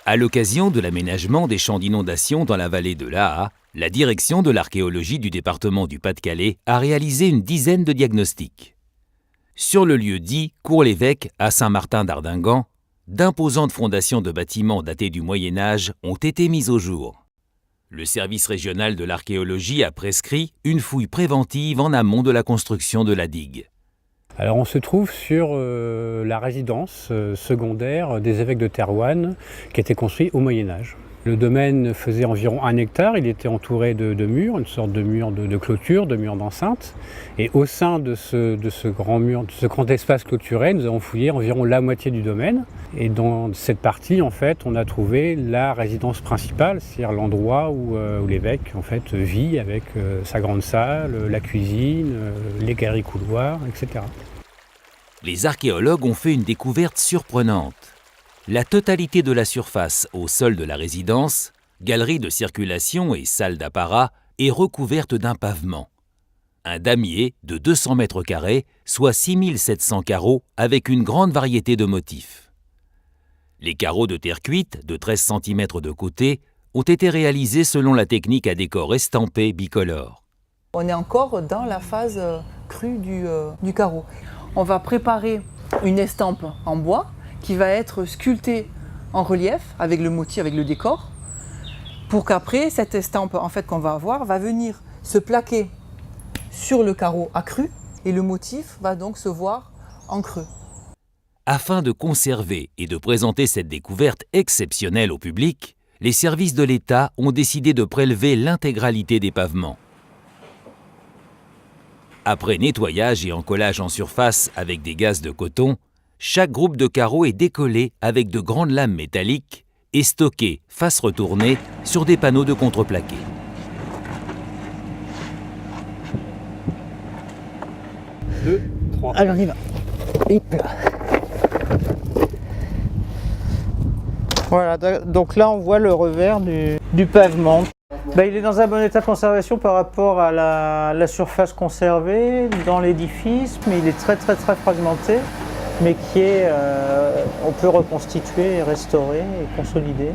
À l'occasion de l'aménagement des champs d'inondation dans la vallée de l'Aa, la direction de l'archéologie du département du Pas-de-Calais a réalisé une dizaine de diagnostics. Sur le lieu dit Cours-l'Évêque à Saint-Martin-d'Ardingan, d'imposantes fondations de bâtiments datés du Moyen-Âge ont été mises au jour. Le service régional de l'archéologie a prescrit une fouille préventive en amont de la construction de la digue. Alors on se trouve sur la résidence secondaire des évêques de Thérouanne qui a été construite au Moyen-Âge. Le domaine faisait environ 1 hectare, il était entouré de murs, une sorte de mur de clôture, de mur d'enceinte. Et au sein de ce grand mur, de ce grand espace clôturé, nous avons fouillé environ la moitié du domaine. Et dans cette partie, en fait, on a trouvé la résidence principale, c'est-à-dire l'endroit où l'évêque en fait, vit avec sa grande salle, la cuisine, les galeries couloirs, etc. Les archéologues ont fait une découverte surprenante. La totalité de la surface au sol de la résidence, galerie de circulation et salle d'apparat, est recouverte d'un pavement. Un damier de 200 mètres carrés, soit 6700 carreaux, avec une grande variété de motifs. Les carreaux de terre cuite, de 13 cm de côté, ont été réalisés selon la technique à décor estampé bicolore. On est encore dans la phase crue du carreau. On va préparer une estampe en bois qui va être sculptée en relief avec le motif, avec le décor, pour qu'après, cette estampe en fait, qu'on va avoir va venir se plaquer sur le carreau accru et le motif va donc se voir en creux. Afin de conserver et de présenter cette découverte exceptionnelle au public, les services de l'État ont décidé de prélever l'intégralité des pavements. Après nettoyage et encollage en surface avec des gazes de coton, chaque groupe de carreaux est décollé avec de grandes lames métalliques et stocké face retournée sur des panneaux de contreplaqué. Deux, trois. Allez, on y va. Hop là. Voilà, donc là on voit le revers du pavement. Il est dans un bon état de conservation par rapport à la surface conservée dans l'édifice, mais il est très fragmenté, mais on peut reconstituer, restaurer et consolider.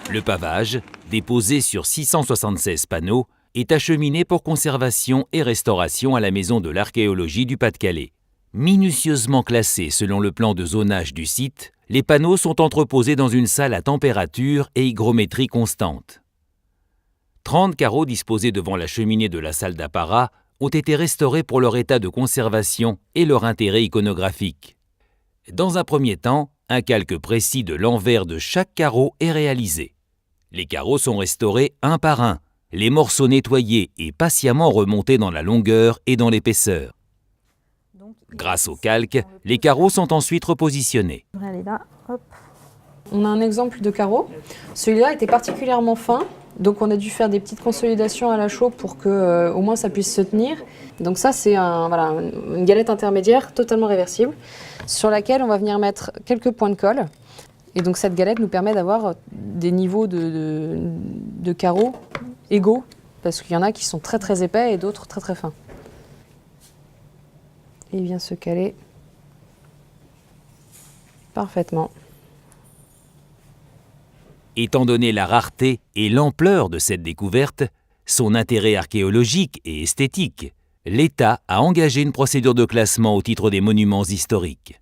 Le pavage, déposé sur 676 panneaux, est acheminé pour conservation et restauration à la Maison de l'archéologie du Pas-de-Calais. Minutieusement classés selon le plan de zonage du site, les panneaux sont entreposés dans une salle à température et hygrométrie constante. 30 carreaux disposés devant la cheminée de la salle d'apparat ont été restaurés pour leur état de conservation et leur intérêt iconographique. Dans un premier temps, un calque précis de l'envers de chaque carreau est réalisé. Les carreaux sont restaurés un par un, les morceaux nettoyés et patiemment remontés dans la longueur et dans l'épaisseur. Grâce au calque, les carreaux sont ensuite repositionnés. On a un exemple de carreau. Celui-là était particulièrement fin, donc on a dû faire des petites consolidations à la chaux pour que au moins ça puisse se tenir. Donc ça c'est une galette intermédiaire totalement réversible sur laquelle on va venir mettre quelques points de colle. Et donc cette galette nous permet d'avoir des niveaux de carreaux égaux, parce qu'il y en a qui sont très épais et d'autres très fins. Et il vient se caler parfaitement. Étant donné la rareté et l'ampleur de cette découverte, son intérêt archéologique et esthétique, l'État a engagé une procédure de classement au titre des monuments historiques.